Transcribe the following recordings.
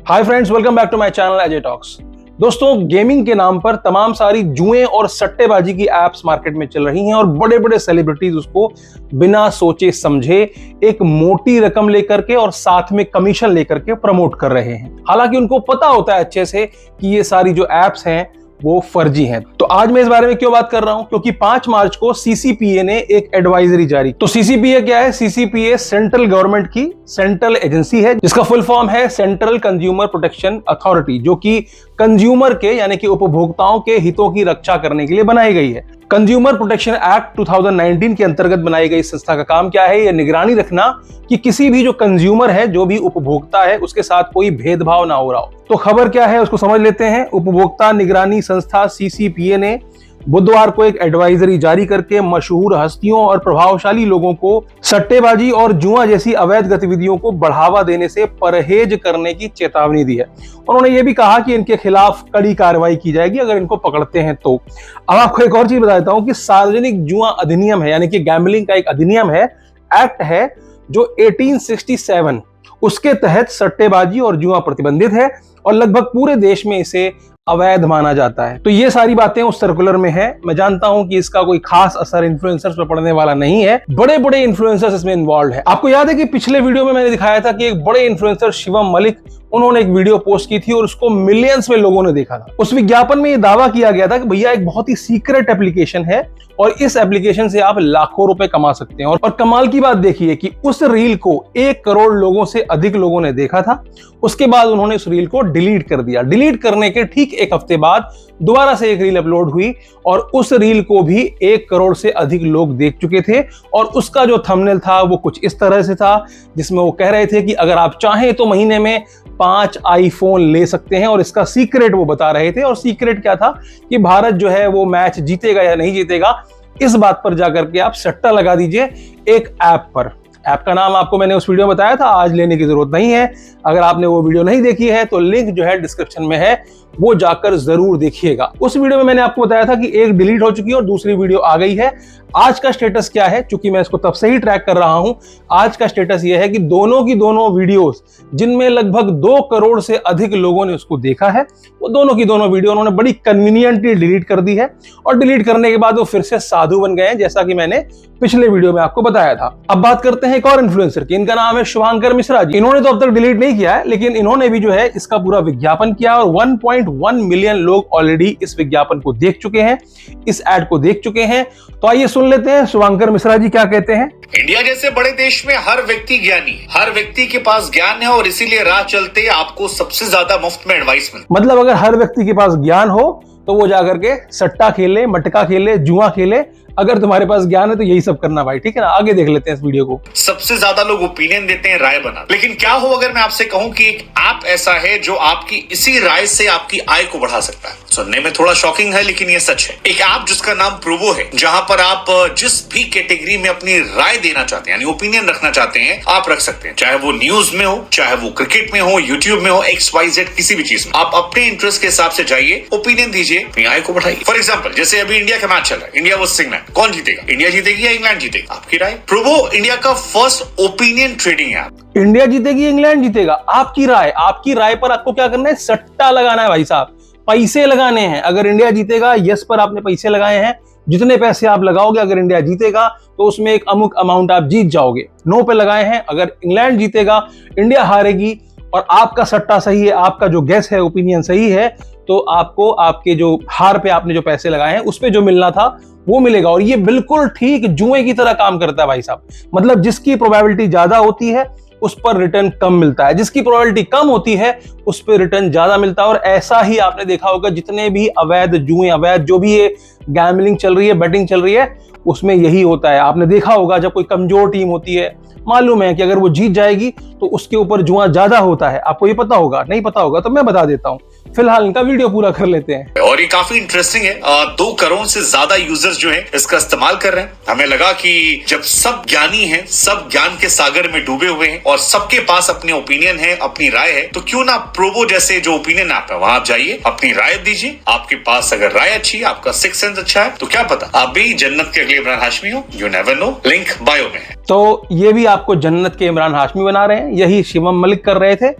Hi friends, welcome back to my channel Ajay talks. दोस्तों, gaming के नाम पर तमाम सारी जुएं और सट्टेबाजी की एप्स मार्केट में चल रही हैं और बड़े बड़े सेलिब्रिटीज उसको बिना सोचे समझे एक मोटी रकम लेकर के और साथ में कमीशन लेकर के प्रमोट कर रहे हैं। हालांकि उनको पता होता है अच्छे से कि ये सारी जो एप्स हैं वो फर्जी हैं। तो आज मैं इस बारे में क्यों बात कर रहा हूं? क्योंकि 5 मार्च को सीसीपीए ने एक एडवाइजरी जारी। तो सीसीपीए क्या है? सीसीपीए सेंट्रल गवर्नमेंट की सेंट्रल एजेंसी है जिसका फुल फॉर्म है सेंट्रल कंज्यूमर प्रोटेक्शन अथॉरिटी, जो कि कंज्यूमर के यानी कि उपभोक्ताओं के हितों की रक्षा करने के लिए बनाई गई है। कंज्यूमर प्रोटेक्शन एक्ट 2019 के अंतर्गत बनाई गई संस्था का काम क्या है? यह निगरानी रखना कि किसी भी जो कंज्यूमर है, जो भी उपभोक्ता है, उसके साथ कोई भेदभाव ना हो रहा हो। तो खबर क्या है उसको समझ लेते हैं। उपभोक्ता निगरानी संस्था सीसीपीए ने बुधवार को एक एडवाइजरी जारी करके मशहूर हस्तियों और प्रभावशाली लोगों को सट्टेबाजी और जुआ जैसी अवैध गतिविधियों को बढ़ावा देने से परहेज करने की चेतावनी दी है। उन्होंने ये भी कहा कि इनके खिलाफ कड़ी कार्रवाई की जाएगी अगर इनको पकड़ते हैं तो। अब आपको एक और चीज बता देता हूं कि सार्वजनिक जुआ अधिनियम है, यानी कि गैम्बलिंग का एक अधिनियम है, एक्ट है जो 1867, उसके तहत सट्टेबाजी और जुआ प्रतिबंधित है और लगभग पूरे देश में इसे अवैध माना जाता है। तो ये सारी बातें उस सर्कुलर में है। मैं जानता हूं कि इसका कोई खास असर इन्फ्लुएंसर्स पर पड़ने वाला नहीं है, बड़े बड़े इन्फ्लुएंसर्स इसमें इन्वॉल्व है। आपको याद है कि पिछले वीडियो में मैंने दिखाया था कि एक बड़े इन्फ्लुएंसर शिवम मलिक, उन्होंने एक वीडियो पोस्ट की थी और उसको मिलियंस में लोगों ने देखा था। उस विज्ञापन में यह दावा किया गया था कि भैया एक बहुत ही सीक्रेट एप्लीकेशन है और इस एप्लीकेशन से आप लाखों रुपए कमा सकते हैं। और कमाल की बात देखिए कि उस रील को 1 करोड़ लोगों से अधिक लोगों ने देखा था। उसके बाद उन्होंने उस रील को डिलीट कर दिया। डिलीट करने के ठीक एक हफ्ते बाद दोबारा से एक रील अपलोड हुई और उस रील को भी 1 करोड़ से अधिक लोग देख चुके थे। और उसका जो थंबनेल था वो कुछ इस तरह से था, जिसमें वो कह रहे थे कि अगर आप चाहें तो महीने में 5 आईफोन ले सकते हैं। और इसका सीक्रेट वो बता रहे थे। और सीक्रेट क्या था कि भारत जो है वो मैच जीतेगा या नहीं जीतेगा, इस बात पर जाकर के आप सट्टा लगा दीजिए एक ऐप पर। ऐप का नाम आपको मैंने उस वीडियो में बताया था, आज लेने की जरूरत नहीं है। अगर आपने वो वीडियो नहीं देखी है तो लिंक जो है डिस्क्रिप्शन में है, वो जाकर जरूर देखिएगा। उस वीडियो में मैंने आपको बताया था कि एक डिलीट हो चुकी है और दूसरी वीडियो आ गई है। आज का स्टेटस क्या है? चूंकि मैं इसको तब से ही ट्रैक कर रहा हूं, आज का स्टेटस यह है कि दोनों की दोनों वीडियोस, जिनमें लगभग 2 करोड़ से अधिक लोगों ने उसको देखा है, वो दोनों की दोनों वीडियो उन्होंने बड़ी कन्वीनियंटली डिलीट कर दी है। और डिलीट करने के बाद वो फिर से साधु बन गए हैं, जैसा कि मैंने पिछले वीडियो में आपको बताया था। अब बात करते हैं एक और इन्फ्लुएंसर की। इनका नाम है शुभांकर मिश्रा जी। इन्होंने तो अब तक डिलीट नहीं किया है, लेकिन इन्होंने भी जो है इसका पूरा विज्ञापन किया और 1.1 मिलियन लोग ऑलरेडी इस विज्ञापन को देख चुके हैं, इस एड को देख चुके हैं। तो आइए सुन लेते हैं शुभांकर मिश्रा जी क्या कहते हैं। इंडिया जैसे बड़े देश में हर व्यक्ति ज्ञानी, हर व्यक्ति के पास ज्ञान है और इसीलिए राह चलते आपको सबसे ज्यादा मुफ्त में एडवाइस मिलती। मतलब अगर हर व्यक्ति के पास ज्ञान हो तो वो जाकर के सट्टा खेले, मटका खेले, जुआ खेले। अगर तुम्हारे पास ज्ञान है तो यही सब करना भाई, ठीक है ना। आगे देख लेते हैं इस वीडियो को। सबसे ज्यादा लोग ओपिनियन देते हैं, राय बना। लेकिन क्या हो अगर मैं आपसे कहूं कि एक ऐप ऐसा है जो आपकी इसी राय से आपकी आय को बढ़ा सकता है। सुनने में थोड़ा शॉकिंग है लेकिन ये सच है। एक ऐप जिसका नाम प्रोबो है, जहां पर आप जिस भी कैटेगरी में अपनी राय देना चाहते हैं, यानी ओपिनियन रखना चाहते हैं, आप रख सकते हैं। चाहे वो न्यूज में हो, चाहे वो क्रिकेट में हो, यूट्यूब में हो, XYZ किसी भी चीज में आप अपने इंटरेस्ट के हिसाब से जाइए, ओपिनियन दीजिए, अपनी आय को बढ़ाइए। फॉर एग्जाम्पल, जैसे अभी इंडिया का मैच चल रहा है, इंडिया वर्सेस इंग्लैंड, कौन जीतेगा? इंडिया जीतेगी या इंग्लैंड जीतेगा? आपकी राय। प्रोबो इंडिया का first opinion trading app. India जीतेगी, इंग्लैंड जीतेगा, आपकी राय। आपकी राय पर आपको क्या करना है? सट्टा लगाना है भाई साहब, पैसे लगाने हैं। अगर इंडिया जीतेगा, यस पर आपने पैसे लगाए हैं, जितने पैसे आप लगाओगे अगर इंडिया जीतेगा तो उसमें एक अमुक अमाउंट आप जीत जाओगे। नो पे लगाए हैं। अगर इंग्लैंड जीतेगा, इंडिया हारेगी और आपका सट्टा सही है, आपका जो गेस है, ओपिनियन सही है, तो आपको आपके जो हार पे आपने जो पैसे लगाए हैं उस पे जो मिलना था वो मिलेगा। और ये बिल्कुल ठीक जुए की तरह काम करता है भाई साहब। मतलब जिसकी प्रोबेबिलिटी ज्यादा होती है उस पर रिटर्न कम मिलता है, जिसकी प्रोबेबिलिटी कम होती है उस पर रिटर्न ज्यादा मिलता है। और ऐसा ही आपने देखा होगा जितने भी अवैध जुए, अवैध जो भी ये गैम्बलिंग चल रही है, बेटिंग चल रही है, उसमें यही होता है। आपने देखा होगा जब कोई कमजोर टीम होती है, मालूम है कि अगर वो जीत जाएगी तो उसके ऊपर जुआ ज्यादा होता है। आपको ये पता होगा? नहीं पता होगा तो मैं बता देता हूं। फिलहाल इनका वीडियो पूरा कर लेते हैं। और ये काफी इंटरेस्टिंग है। 2 करोड़ से ज्यादा यूजर्स जो हैं इसका इस्तेमाल कर रहे हैं। हमें लगा कि जब सब ज्ञानी हैं, सब ज्ञान के सागर में डूबे हुए हैं और सबके पास अपने ओपिनियन है, अपनी राय है, तो क्यों ना प्रोबो जैसे जो ओपिनियन ऐप है वहां आप जाइए, अपनी राय दीजिए। आपके पास अगर राय अच्छी है, आपका सिक्स सेंस अच्छा है, तो क्या पता आप भी जन्नत के अगले इमरान हाशमी हो। You never know. Link bio में है। तो ये भी आपको जन्नत के इमरान हाशमी बना रहे हैं, यही शिवम मलिक कर रहे थे।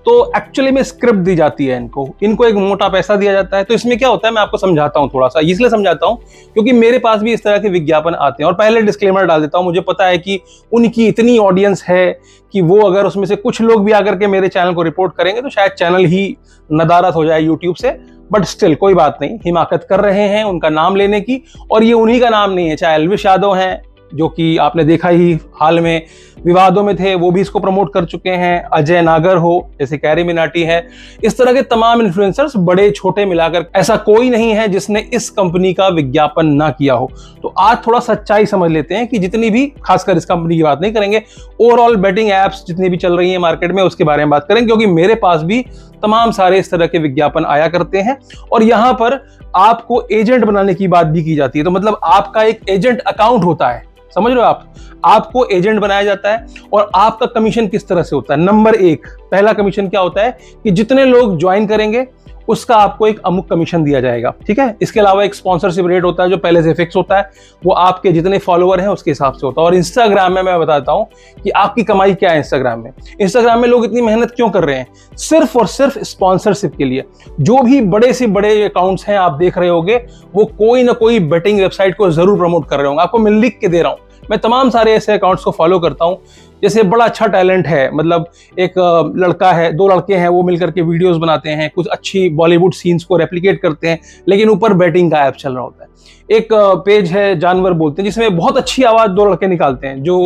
तो एक्चुअली में स्क्रिप्ट दी जाती है इनको एक मोटा पैसा दिया जाता है। तो इसमें क्या होता है मैं आपको समझाता हूं, थोड़ा सा इसलिए समझाता हूं क्योंकि मेरे पास भी इस तरह के विज्ञापन आते हैं। और पहले डिस्क्लेमर डाल देता हूं, मुझे पता है कि उनकी इतनी ऑडियंस है कि वो अगर उसमें से कुछ लोग भी आकर के मेरे चैनल को रिपोर्ट करेंगे तो शायद चैनल ही नदारत हो जाए यूट्यूब से, बट स्टिल कोई बात नहीं, हिमाकत कर रहे हैं उनका नाम लेने की। और ये उन्हीं का नाम नहीं है, चाहे अलविश यादव हैं जो कि आपने देखा ही हाल में विवादों में थे, वो भी इसको प्रमोट कर चुके हैं, अजय नागर हो जैसे कैरी मिनाटी है, इस तरह के तमाम इन्फ्लुएंसर्स बड़े छोटे मिलाकर ऐसा कोई नहीं है जिसने इस कंपनी का विज्ञापन ना किया हो। तो आज थोड़ा सच्चाई समझ लेते हैं कि जितनी भी, खासकर इस कंपनी की बात नहीं करेंगे, ओवरऑल बेटिंग एप्स जितनी भी चल रही है मार्केट में उसके बारे में बात करेंगे, क्योंकि मेरे पास भी तमाम सारे इस तरह के विज्ञापन आया करते हैं। और यहां पर आपको एजेंट बनाने की बात भी की जाती है। तो मतलब आपका एक एजेंट अकाउंट होता है, समझ रहे हो आप, आपको एजेंट बनाया जाता है। और आपका कमीशन किस तरह से होता है? नंबर एक, पहला कमीशन क्या होता है कि जितने लोग ज्वाइन करेंगे उसका आपको एक अमुक कमीशन दिया जाएगा, ठीक है। इसके अलावा एक स्पॉन्सरशिप रेट होता है जो पहले से फिक्स होता है, वो आपके जितने फॉलोअर हैं उसके हिसाब से होता है। और इंस्टाग्राम में मैं बताता हूं कि आपकी कमाई क्या है। इंस्टाग्राम में लोग इतनी मेहनत क्यों कर रहे हैं? सिर्फ और सिर्फ स्पॉन्सरशिप के लिए। जो भी बड़े से बड़े अकाउंट्स हैं आप देख रहे होंगे, वो कोई ना कोई बेटिंग वेबसाइट को जरूर प्रमोट कर रहे होंगे। आपको मैं लिख के दे रहा हूं, मैं तमाम सारे ऐसे अकाउंट्स को फॉलो करता हूं। जैसे बड़ा अच्छा टैलेंट है, मतलब एक लड़का है, दो लड़के हैं, वो मिलकर के वीडियोस बनाते हैं, कुछ अच्छी बॉलीवुड सीन्स को रेप्लिकेट करते हैं, लेकिन ऊपर बैटिंग का ऐप चल रहा होता है। एक पेज है जानवर बोलते हैं, जिसमें बहुत अच्छी आवाज दो लड़के निकालते हैं जो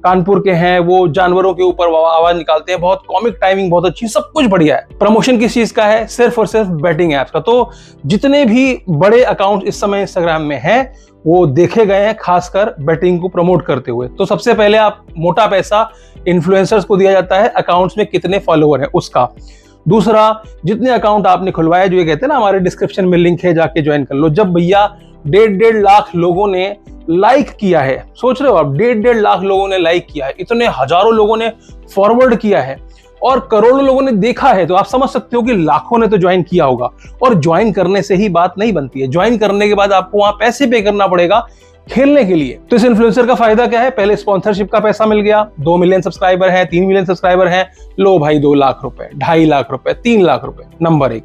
कानपुर के हैं, वो जानवरों के ऊपर आवाज निकालते हैं, बहुत कॉमिक टाइमिंग बहुत अच्छी, सब कुछ बढ़िया है। प्रमोशन किस चीज का है? सिर्फ और सिर्फ बैटिंग एप्स का। तो जितने भी बड़े अकाउंट इस समय इंस्टाग्राम में हैं वो देखे गए हैं खासकर बैटिंग को प्रमोट करते हुए। तो सबसे पहले आप मोटा पैसा इन्फ्लुएंसर्स को दिया जाता है, अकाउंट्स में कितने फॉलोअर हैं उसका। दूसरा, जितने अकाउंट आपने खुलवाए, जो ये कहते हैं ना हमारे डिस्क्रिप्शन में लिंक है, जाके ज्वाइन कर लो। जब भैया 1.5 लाख लोगों ने लाइक किया है, सोच रहे हो आप, 1.5 लाख लोगों ने लाइक किया है, इतने हजारों लोगों ने फॉरवर्ड किया है और करोड़ों लोगों ने देखा है, तो आप समझ सकते हो कि लाखों ने तो ज्वाइन किया होगा। और ज्वाइन करने से ही बात नहीं बनती है, ज्वाइन करने के बाद आपको वहां पैसे पे करना पड़ेगा खेलने के लिए। तो इस इन्फ्लुएंसर का फायदा क्या है? पहले स्पॉन्सरशिप का पैसा मिल गया, 2 मिलियन सब्सक्राइबर है, 3 मिलियन सब्सक्राइबर है, लो भाई 2 लाख रुपए, 2.5 लाख रुपए, 3 लाख रुपए, नंबर एक।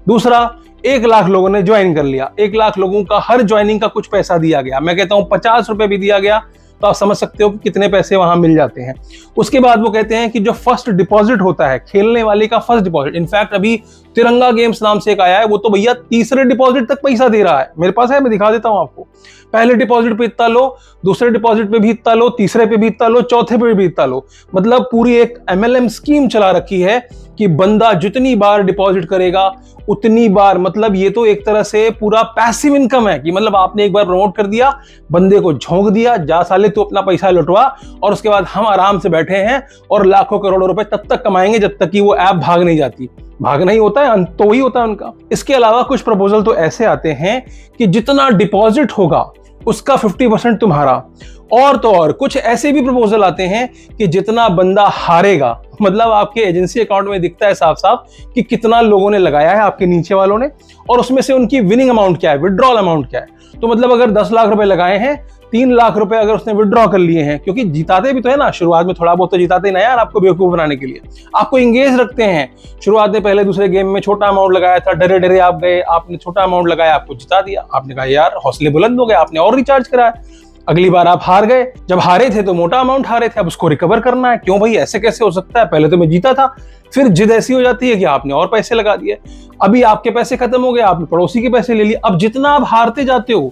दूसरा, 1 लाख लोगों ने ज्वाइन कर लिया, 1 लाख लोगों का हर ज्वाइनिंग का कुछ पैसा दिया गया, मैं कहता हूं 50 रुपए भी दिया गया, तो आप समझ सकते हो कि कितने पैसे वहां मिल जाते हैं। उसके बाद वो कहते हैं कि जो फर्स्ट डिपॉजिट होता है, खेलने वाले का फर्स्ट डिपॉजिट, इनफैक्ट अभी तिरंगा गेम्स नाम से एक आया है, वो तो भैया तीसरे डिपॉजिट तक पैसा दे रहा है। मेरे पास है, मैं दिखा देता हूं आपको। पहले डिपॉजिट पे इतना लो, दूसरे डिपॉजिट पे भी इतना लो, तीसरे पे भी इतना लो, चौथे पे भी इतना लो। मतलब पूरी एक MLM स्कीम चला रखी है कि बंदा जितनी बार डिपॉजिट करेगा उतनी बार, मतलब ये तो एक तरह से पूरा पैसिव इनकम है कि मतलब आपने एक बार प्रमोट कर दिया, बंदे को झोंक दिया, जा साले तू अपना पैसा लुटवा, और उसके बाद हम आराम से बैठे हैं और लाखों करोड़ों रुपए तब तक कमाएंगे जब तक कि वो ऐप भाग नहीं जाती। भागना ही होता है, अंत तो वही होता है उनका। इसके अलावा कुछ प्रपोजल तो ऐसे आते हैं कि जितना डिपॉजिट होगा उसका 50% तुम्हारा। और तो और कुछ ऐसे भी प्रपोजल आते हैं कि जितना बंदा हारेगा, मतलब आपके एजेंसी अकाउंट में दिखता है साफ साफ कि कितना लोगों ने लगाया है आपके नीचे वालों ने, और उसमें से उनकी विनिंग अमाउंट क्या है, विड्रॉल अमाउंट क्या है। तो मतलब अगर 10 लाख रुपए लगाए हैं, 3 लाख रुपए अगर उसने विड्रॉ कर लिए हैं, क्योंकि जिताते भी तो है ना, शुरुआत में थोड़ा बहुत तो जिताते ही ना यार, आपको बेवकूफ बनाने के लिए, आपको इंगेज रखते हैं। शुरुआत में पहले दूसरे गेम में छोटा अमाउंट लगाया था, डरे डरे आप गए, आपने छोटा अमाउंट लगाया, आपको जिता दिया, आपने कहा यार हौसले बुलंद हो गए, आपने और रिचार्ज कराया। अगली बार आप हार गए, जब हारे थे तो मोटा अमाउंट हारे थे, अब उसको रिकवर करना है। क्यों भाई, ऐसे कैसे हो सकता है, पहले तो मैं जीता था। फिर जिद ऐसी हो जाती है कि आपने और पैसे लगा दिए, अभी आपके पैसे खत्म हो गए, आपने पड़ोसी के पैसे ले लिए। अब जितना आप हारते जाते हो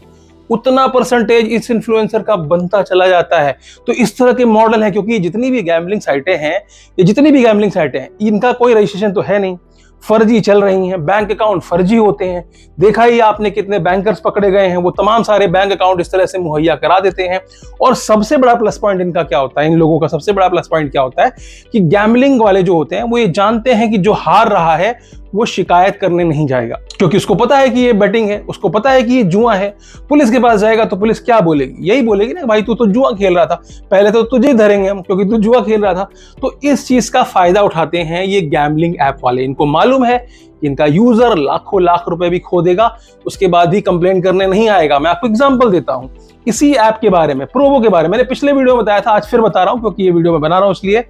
उतना परसेंटेज इस इन्फ्लुएंसर का बनता चला जाता है। तो इस तरह के मॉडल है, क्योंकि जितनी भी गैम्बलिंग साइटें हैं, इनका कोई रजिस्ट्रेशन तो है नहीं, फर्जी चल रही हैं, बैंक अकाउंट फर्जी होते हैं। देखा ही आपने कितने बैंकर्स पकड़े गए हैं, वो तमाम सारे बैंक अकाउंट इस तरह से मुहैया करा देते हैं। और सबसे बड़ा प्लस पॉइंट इनका क्या होता है, इन लोगों का सबसे बड़ा प्लस पॉइंट क्या होता है कि गैम्बलिंग वाले जो होते हैं वो ये जानते हैं कि जो हार रहा है वो शिकायत करने नहीं जाएगा, क्योंकि उसको पता है कि ये बेटिंग है, उसको पता है कि ये जुआ है। पुलिस के पास जाएगा तो पुलिस क्या बोलेगी, यही बोलेगी ना, भाई तू तो जुआ खेल रहा था, पहले तो तुझे धरेंगे हम क्योंकि तू जुआ खेल रहा था। तो इस चीज का फायदा उठाते हैं ये गैम्बलिंग ऐप वाले। इनको मालूम है कि इनका यूजर लाखों लाख रुपए भी खो देगा, उसके बाद भी कंप्लेंट करने नहीं आएगा। मैं आपको एग्जांपल देता हूं इसी ऐप के बारे में, प्रोवो के बारे में। मैंने पिछले वीडियो में बताया था, आज फिर बता रहा हूं क्योंकि ये वीडियो मैं बना रहा हूं इसलिए।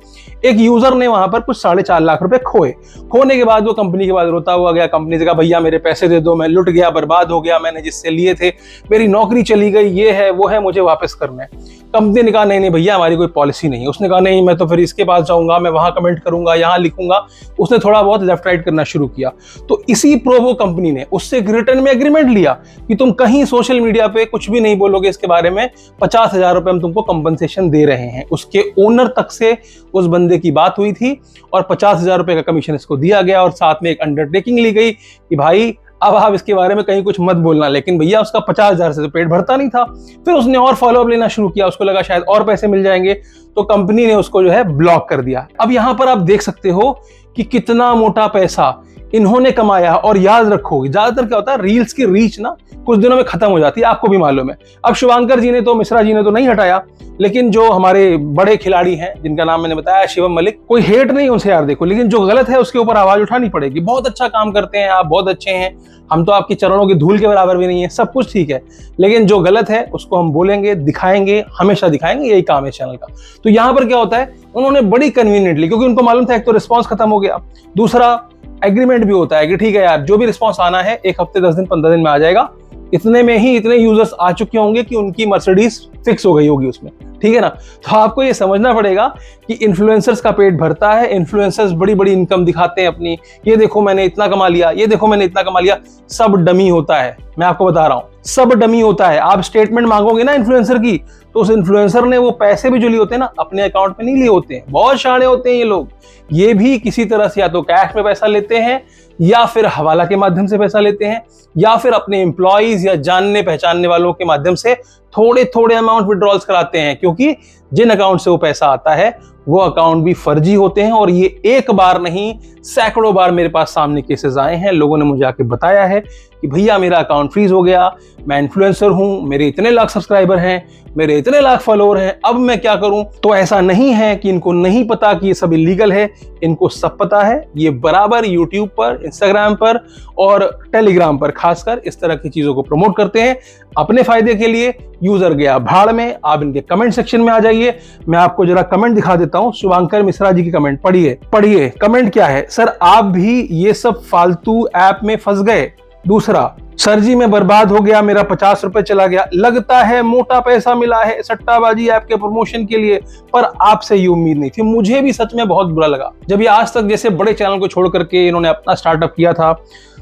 एक यूजर ने वहां पर कुछ 4.5 लाख रुपए खोने के बाद वो कंपनी के बाद रोता हुआ गया, कंपनी से कहा भैया मेरे पैसे दे दो, मैं लुट गया, बर्बाद हो गया, मैंने जिससे लिए थे, मेरी नौकरी चली गई, ये है वो है, मुझे वापस करना है। कंपनी ने कहा नहीं नहीं भैया हमारी कोई पॉलिसी नहीं है। उसने कहा नहीं मैं तो फिर इसके पास जाऊंगा, मैं वहां कमेंट करूंगा, यहाँ लिखूंगा। उसने थोड़ा बहुत लेफ्ट राइट करना शुरू किया। तो इसी प्रोवो कंपनी ने उससे एक रिटर्न में एग्रीमेंट लिया कि तुम कहीं सोशल मीडिया पे कुछ भी नहीं बोलोगे इसके बारे में, 50,000 रुपए हम तुमको कंपनसेशन दे रहे हैं। उसके ओनर तक से उस बंदे की बात हुई थी और 50,000 रुपए का कमीशन इसको दिया गया और साथ में एक अंडरटेकिंग ली गई कि भाई अब आप इसके बारे में कहीं कुछ मत बोलना। लेकिन भैया उसका 50,000 से तो पेट भरता नहीं था। फिर उसने और फॉलोअप लेना शुरू किया, उसको लगा शायद और पैसे मिल जाएंगे, तो कंपनी ने उसको जो है ब्लॉक कर दिया। अब यहां पर आप देख सकते हो कि कितना मोटा पैसा इन्होंने कमाया। और याद रखो ज्यादातर क्या होता है, रील्स की रीच ना कुछ दिनों में खत्म हो जाती है, आपको भी मालूम है। अब शुभांकर जी ने तो, मिश्रा जी ने तो नहीं हटाया, लेकिन जो हमारे बड़े खिलाड़ी हैं जिनका नाम मैंने बताया, शिवम मलिक, कोई हेट नहीं उनसे यार देखो, लेकिन जो गलत है उसके ऊपर आवाज उठानी पड़ेगी। बहुत अच्छा काम करते हैं आप, बहुत अच्छे हैं, हम तो आपकी चरणों की धूल के बराबर भी नहीं है, सब कुछ ठीक है, लेकिन जो गलत है उसको हम बोलेंगे, दिखाएंगे, हमेशा दिखाएंगे, यही काम है चैनल का। तो यहाँ पर क्या होता है, उन्होंने बड़ी कन्वीनियंटली, क्योंकि उनको मालूम था एक तो रिस्पॉन्स खत्म हो गया, दूसरा एग्रीमेंट भी होता है कि ठीक है यार जो भी रिस्पॉन्स आना है 1 हफ्ते 10 दिन 15 दिन में आ जाएगा। इतने में ही इतने यूजर्स आ चुके होंगे कि उनकी मर्सिडीज फिक्स हो गई होगी उसमें, ठीक है ना। तो आपको ये समझना पड़ेगा कि इन्फ्लुएंसर्स का पेट भरता है, इन्फ्लुएंसर्स बड़ी बड़ी इनकम दिखाते हैं अपनी, ये देखो मैंने इतना कमा लिया, ये देखो मैंने इतना कमा लिया, सब डमी होता है। मैं आपको बता रहा हूं सब डमी होता है। आप स्टेटमेंट मांगोगे ना इन्फ्लुएंसर की, तो उस इन्फ्लुएंसर ने वो पैसे भी जो लिए होते हैं ना अपने अकाउंट में नहीं लिए होते हैं। बहुत शाणे होते हैं ये लोग। ये भी किसी तरह से या तो कैश में पैसा लेते हैं, या फिर हवाला के माध्यम से पैसा लेते हैं, या फिर अपने एम्प्लॉइज या जानने पहचानने वालों के माध्यम से थोड़े थोड़े अमाउंट विड्रॉल्स कराते हैं, क्योंकि जिन अकाउंट से वो पैसा आता है वो अकाउंट भी फर्जी होते हैं। और ये एक बार नहीं सैकड़ों बार मेरे पास सामने केसेस आए हैं, लोगों ने मुझे आके बताया है कि भैया मेरा अकाउंट फ्रीज हो गया, मैं इन्फ्लुएंसर हूं, मेरे इतने लाख सब्सक्राइबर हैं, मेरे इतने लाख फॉलोअर हैं, अब मैं क्या करूं। तो ऐसा नहीं है कि इनको नहीं पता कि ये सब इलीगल है, इनको सब पता है। ये बराबर यूट्यूब पर, इंस्टाग्राम पर और टेलीग्राम पर खासकर इस तरह की चीजों को प्रमोट करते हैं अपने फायदे के लिए। यूजर गया भाड़ में, आप इनके कमेंट सेक्शन में आ जाइए, मैं आपको जरा कमेंट दिखा देता हूं। शुभांकर मिश्रा जी की कमेंट पढ़िए कमेंट क्या है। सर आप भी ये सब फालतू ऐप में फंस गए। दूसरा, सर जी मैं बर्बाद हो गया, मेरा 50 रुपए चला गया, लगता है मोटा पैसा मिला है सट्टाबाजी ऐप के प्रमोशन के लिए, पर आपसे ये उम्मीद नहीं थी। मुझे भी सच में बहुत बुरा लगा जब ये आज तक जैसे बड़े चैनल को छोड़ करके इन्होंने अपना स्टार्टअप किया था,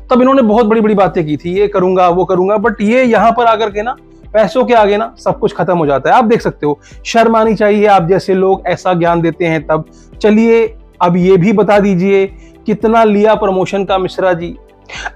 तब इन्होंने बहुत बड़ी बड़ी बातें की थी, ये करूंगा वो करूंगा, बट ये यहाँ पर आकर के ना पैसों के आगे ना सब कुछ खत्म हो जाता है। आप देख सकते हो, शर्म आनी चाहिए, आप जैसे लोग ऐसा ज्ञान देते हैं तब। चलिए अब ये भी बता दीजिए कितना लिया प्रमोशन का मिश्रा जी।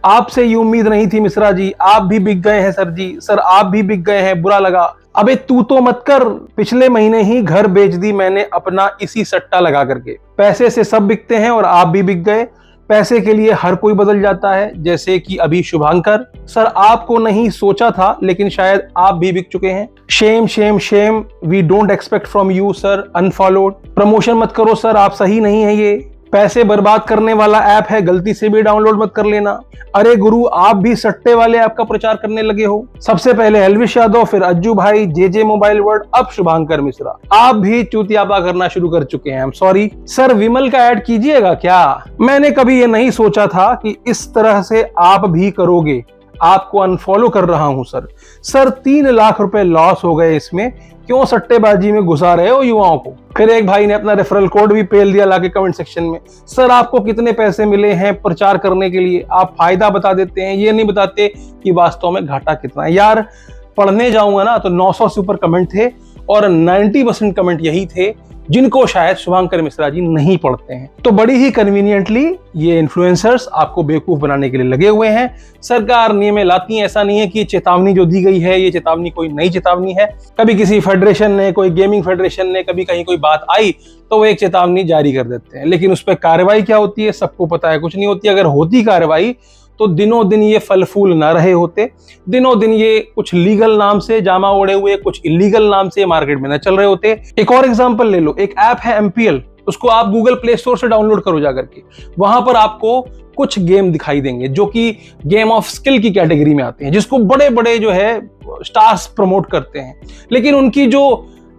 आपसे ये उम्मीद नहीं थी मिश्रा जी, आप भी बिक गए हैं सर जी, सर आप भी बिक गए हैं, बुरा लगा। अबे तू तो मत कर, पिछले महीने ही घर बेच दी मैंने अपना इसी सट्टा लगा करके। पैसे से सब बिकते हैं और आप भी बिक गए। पैसे के लिए हर कोई बदल जाता है, जैसे कि अभी शुभांकर। सर आपको नहीं सोचा था, लेकिन शायद आप भी बिक चुके हैं। Shame shame shame, we don't expect from you sir, unfollowed. Promotion मत करो सर, आप सही नहीं है, ये पैसे बर्बाद करने वाला ऐप है, गलती से भी डाउनलोड मत कर लेना। अरे गुरु आप भी सट्टे वाले ऐप का प्रचार करने लगे हो। सबसे पहले एल्विश यादव, फिर अज्जू भाई, जेजे मोबाइल वर्ल्ड, अब शुभांकर मिश्रा, आप भी चूतियापा करना शुरू कर चुके हैं। आई एम सॉरी सर, विमल का ऐड कीजिएगा क्या? मैंने कभी ये नहीं सोचा था कि इस तरह से आप भी करोगे। आपको अनफॉलो कर रहा हूं सर। सर 3 लाख रुपए लॉस हो गए इसमें, क्यों सट्टेबाजी में घुसा रहे हो युवाओं को? फिर एक भाई ने अपना रेफरल कोड भी पेल दिया लाके कमेंट सेक्शन में। सर आपको कितने पैसे मिले हैं प्रचार करने के लिए? आप फायदा बता देते हैं, ये नहीं बताते कि वास्तव में घाटा कितना है। यार पढ़ने जाऊंगा ना तो 900 से ऊपर कमेंट थे और 90% कमेंट यही थे जिनको शायद शुभांकर मिश्रा जी नहीं पढ़ते हैं। तो बड़ी ही कन्वीनियंटली ये इन्फ्लुएंसर्स आपको बेवकूफ बनाने के लिए लगे हुए हैं। सरकार नियम लाती है, ऐसा नहीं है कि चेतावनी जो दी गई है ये चेतावनी कोई नई चेतावनी है। कभी किसी फेडरेशन ने, कोई गेमिंग फेडरेशन ने, कभी कहीं कोई बात आई तो वो एक चेतावनी जारी कर देते हैं, लेकिन उस पर कार्रवाई क्या होती है सबको पता है, कुछ नहीं होती। अगर होती कार्रवाई तो दिनों दिन ये फल फूल ना रहे होते, दिनों दिन ये कुछ लीगल नाम से जामा ओढ़े हुए कुछ इलीगल नाम से मार्केट में न चल रहे होते। एक और एग्जांपल ले लो, एक ऐप है एमपीएल, उसको आप गूगल प्ले स्टोर से डाउनलोड करो जाकर के। वहां पर आपको कुछ गेम दिखाई देंगे जो कि गेम ऑफ स्किल की कैटेगरी में आते हैं, जिसको बड़े बड़े जो है स्टार्स प्रमोट करते हैं। लेकिन उनकी जो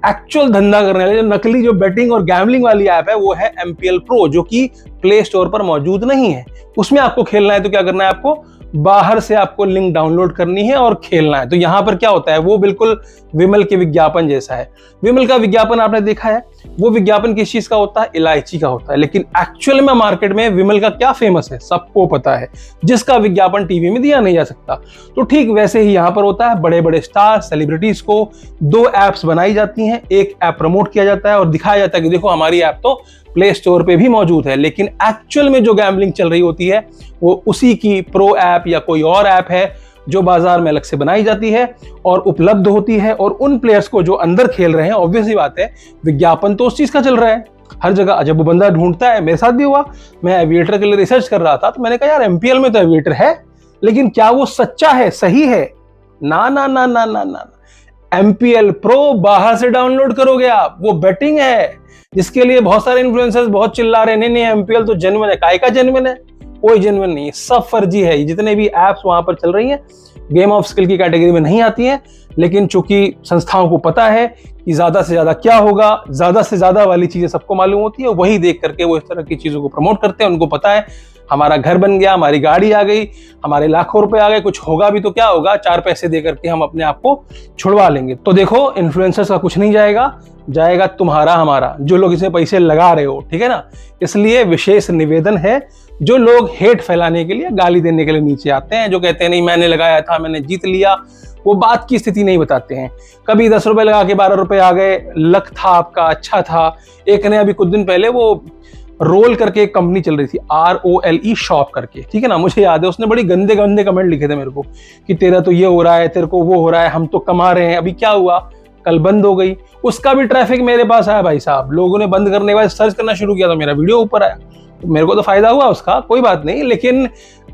एक्चुअल धंधा करने वाले, जो नकली जो बेटिंग और गैम्बलिंग वाली ऐप है, वो है MPL Pro, जो कि प्ले स्टोर पर मौजूद नहीं है। उसमें आपको खेलना है तो क्या करना है, आपको बाहर से आपको लिंक डाउनलोड करनी है और खेलना है। तो यहां पर क्या होता है, वो बिल्कुल विमल के विज्ञापन जैसा है। विमल का विज्ञापन आपने देखा है, वो विज्ञापन किस चीज का होता है, इलायची का होता है। लेकिन एक्चुअल में मार्केट में विमल का क्या फेमस है, सबको पता है, जिसका विज्ञापन टीवी में दिया नहीं जा सकता। तो ठीक वैसे ही यहां पर होता है, बड़े बड़े स्टार सेलिब्रिटीज को 2 ऐप्स बनाई जाती हैं, एक ऐप प्रमोट किया जाता है और दिखाया जाता है कि देखो हमारी ऐप तो प्ले स्टोर पे भी मौजूद है। लेकिन एक्चुअल में जो गैम्बलिंग चल रही होती है वो उसी की प्रो ऐप या कोई और ऐप है जो बाजार में अलग से बनाई जाती है और उपलब्ध होती है। और उन प्लेयर्स को जो अंदर खेल रहे हैं, ऑब्वियस ही बात है, विज्ञापन तो उस चीज का चल रहा है हर जगह। जब वो बंदा ढूंढता है, मेरे साथ भी हुआ, मैं एविएटर के लिए रिसर्च कर रहा था तो मैंने कहा यार MPL में तो एविएटर है, लेकिन क्या वो सच्चा है, सही है? ना ना ना ना ना ना, MPL Pro बाहर से डाउनलोड करोगे आप, वो बेटिंग है जिसके लिए बहुत सारे इन्फ्लुएंसर्स बहुत चिल्ला रहे हैं, नहीं MPL तो जेन्युइन है। काय का जेन्युइन है? कोई जेन्युइन नहीं है, सब फर्जी है। जितने भी एप्स वहां पर चल रही हैं गेम ऑफ स्किल की कैटेगरी में नहीं आती हैं, लेकिन चूंकि संस्थाओं को पता है कि ज्यादा से ज्यादा क्या होगा, ज्यादा से ज्यादा वाली चीजें सबको मालूम होती है, वही देख करके वो इस तरह की चीजों को प्रमोट करते हैं। उनको पता है हमारा घर बन गया, हमारी गाड़ी आ गई, हमारे लाखों रुपए आ गए, कुछ होगा भी तो क्या होगा, 4 पैसे दे करके हम अपने आप को छुड़वा लेंगे। तो देखो, इन्फ्लुएंसर्स का कुछ नहीं जाएगा, जाएगा तुम्हारा हमारा, जो लोग इसमें पैसे लगा रहे हो, ठीक है ना। इसलिए विशेष निवेदन है, जो लोग हेट फैलाने के लिए, गाली देने के लिए नीचे आते हैं, जो कहते हैं नहीं मैंने लगाया था, मैंने जीत लिया, वो बात की स्थिति नहीं बताते हैं। कभी 10 रुपए लगा के 12 रुपए आ गए, लक था आपका, अच्छा था। एक ने अभी कुछ दिन पहले वो रोल करके एक कंपनी चल रही थी, ROLE शॉप करके, ठीक है ना, मुझे याद है, उसने बड़ी गंदे गंदे कमेंट लिखे थे मेरे को कि तेरा तो ये हो रहा है, तेरे को वो हो रहा है, हम तो कमा रहे हैं। अभी क्या हुआ, कल बंद हो गई। उसका भी ट्रैफिक मेरे पास आया भाई साहब, लोगों ने बंद करने के बाद सर्च करना शुरू किया तो मेरा वीडियो ऊपर आया। तो मेरे को तो फायदा हुआ उसका, कोई बात नहीं, लेकिन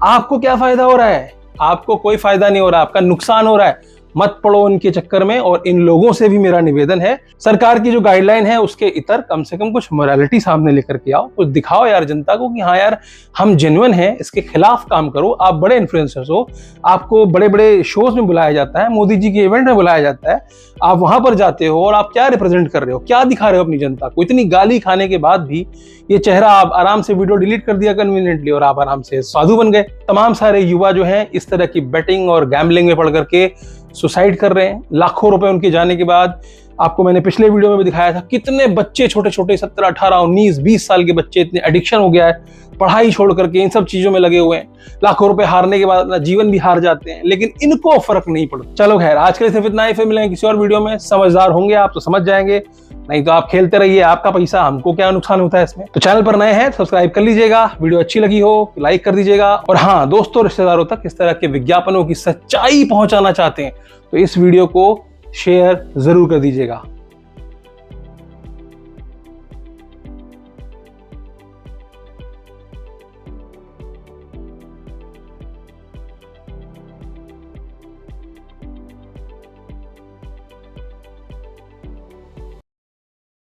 आपको क्या फायदा हो रहा है? आपको कोई फायदा नहीं हो रहा, आपका नुकसान हो रहा है। मत पड़ो इनके चक्कर में। और इन लोगों से भी मेरा निवेदन है, सरकार की जो गाइडलाइन है उसके इतर कम से कम कुछ मोरालिटी सामने लेकर के आओ, कुछ दिखाओ यार जनता को कि हाँ यार हम जेन्युइन हैं, इसके खिलाफ काम करो। आप बड़े इन्फ्लुएंसर्स हो, आपको बड़े बड़े शोज में बुलाया जाता है, मोदी जी के इवेंट में बुलाया जाता है, आप वहां पर जाते हो और आप क्या रिप्रेजेंट कर रहे हो, क्या दिखा रहे हो अपनी जनता को? इतनी गाली खाने के बाद भी ये चेहरा, आप आराम से वीडियो डिलीट कर दिया कन्वीनियंटली और आप आराम से साधु बन गए। तमाम सारे युवा जो हैं इस तरह की बेटिंग और गैम्बलिंग में पड़ करके सुसाइड कर रहे हैं, लाखों रुपए उनके जाने के बाद। आपको मैंने पिछले वीडियो में भी दिखाया था कितने बच्चे, छोटे छोटे 17, 18, 19, 20 साल के बच्चे, इतने एडिक्शन हो गया है, पढ़ाई छोड़ करके इन सब चीजों में लगे हुए हैं, लाखों रुपए हारने के बाद अपना जीवन भी हार जाते हैं, लेकिन इनको फर्क नहीं पड़ता। चलो खैर, आज के लिए सिर्फ इतना ही, फिर मिलेंगे किसी और वीडियो में। समझदार होंगे आप तो समझ जाएंगे, नहीं तो आप खेलते रहिए, आपका पैसा, हमको क्या नुकसान होता है इसमें। तो चैनल पर नए हैं सब्सक्राइब कर लीजिएगा, वीडियो अच्छी लगी हो लाइक कर दीजिएगा, और हाँ, दोस्तों रिश्तेदारों तक इस तरह के विज्ञापनों की सच्चाई पहुंचाना चाहते हैं तो इस वीडियो को शेयर जरूर कर दीजिएगा।